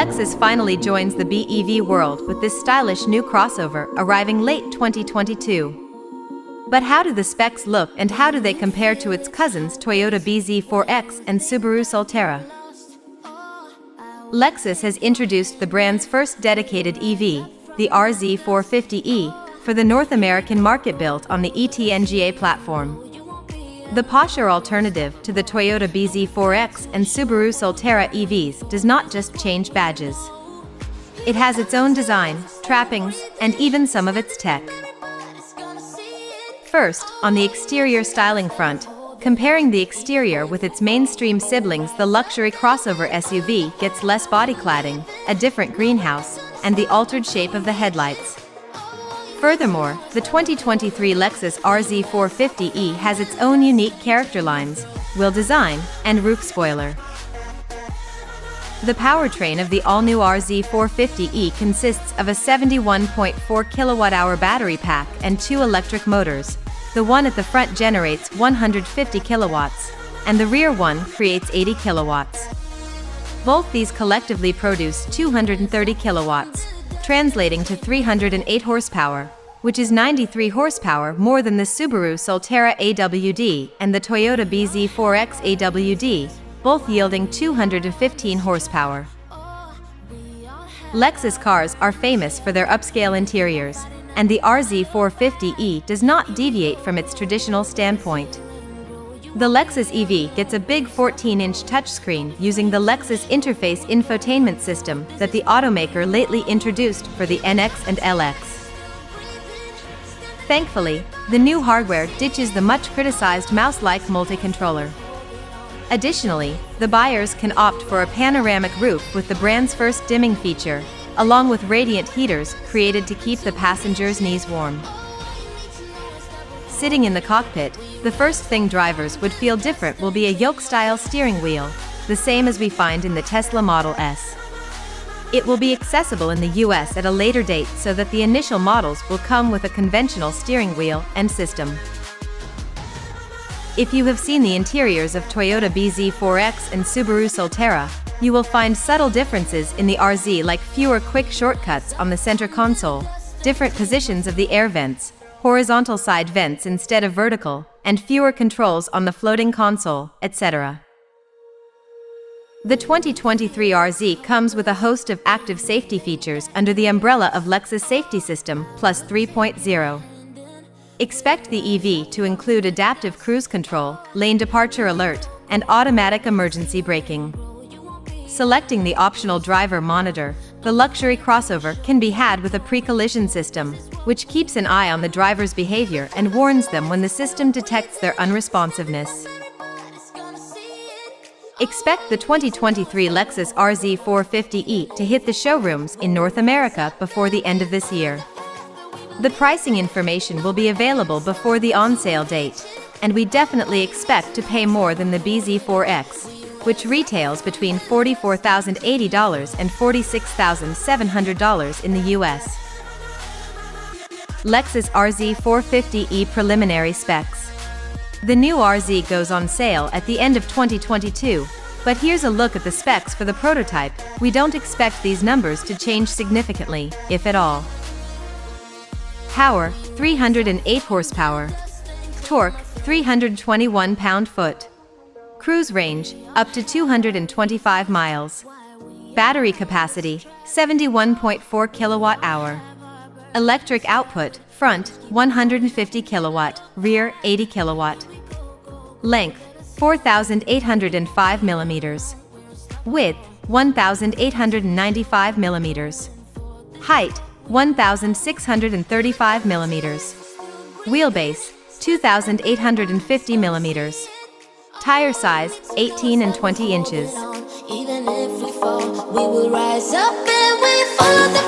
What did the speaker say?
Lexus finally joins the BEV world with this stylish new crossover arriving late 2022. But how do the specs look and how do they compare to its cousins Toyota bZ4X and Subaru Solterra? Lexus has introduced the brand's first dedicated EV, the RZ450e, for the North American market built on the ETNGA platform. The posher alternative to the Toyota bZ4X and Subaru Solterra EVs does not just change badges. It has its own design, trappings, and even some of its tech. First, on the exterior styling front, comparing the exterior with its mainstream siblings, the luxury crossover SUV gets less body cladding, a different greenhouse, and the altered shape of the headlights. Furthermore, the 2023 Lexus RZ450e has its own unique character lines, wheel design, and roof spoiler. The powertrain of the all-new RZ450e consists of a 71.4 kWh battery pack and two electric motors. The one at the front generates 150 kilowatts, and the rear one creates 80 kilowatts. Both these collectively produce 230 kilowatts, translating to 308 horsepower, which is 93 horsepower more than the Subaru Solterra AWD and the Toyota bZ4X AWD, both yielding 215 horsepower. Lexus cars are famous for their upscale interiors, and the RZ450e does not deviate from its traditional standpoint. The Lexus EV gets a big 14-inch touchscreen using the Lexus Interface infotainment system that the automaker lately introduced for the NX and LX. Thankfully, the new hardware ditches the much-criticized mouse-like multi-controller. Additionally, the buyers can opt for a panoramic roof with the brand's first dimming feature, along with radiant heaters created to keep the passengers' knees warm. Sitting in the cockpit, the first thing drivers would feel different will be a yoke-style steering wheel, the same as we find in the Tesla Model S. It will be accessible in the US at a later date so that the initial models will come with a conventional steering wheel and system. If you have seen the interiors of Toyota bZ4X and Subaru Solterra, you will find subtle differences in the RZ, like fewer quick shortcuts on the center console, different positions of the air vents, horizontal side vents instead of vertical, and fewer controls on the floating console, etc. The 2023 RZ comes with a host of active safety features under the umbrella of Lexus Safety System Plus 3.0. Expect the EV to include adaptive cruise control, lane departure alert, and automatic emergency braking. Selecting the optional driver monitor, the luxury crossover can be had with a pre-collision system, which keeps an eye on the driver's behavior and warns them when the system detects their unresponsiveness. Expect the 2023 Lexus RZ450e to hit the showrooms in North America before the end of this year. The pricing information will be available before the on-sale date, and we definitely expect to pay more than the bZ4X, which retails between $44,080 and $46,700 in the US. Lexus RZ450e preliminary specs. The new RZ goes on sale at the end of 2022, but here's a look at the specs for the prototype. We don't expect these numbers to change significantly, if at all. Power, 308 horsepower. Torque, 321 pound-foot. Cruise range, up to 225 miles. Battery capacity, 71.4 kilowatt-hour. Electric output, front, 150 kilowatt, rear, 80 kilowatt. Length, 4,805 millimeters. Width, 1,895 millimeters. Height, 1,635 millimeters. Wheelbase, 2,850 millimeters. Tire size, 18 and 20 inches. Even if we fall, we will rise up and we follow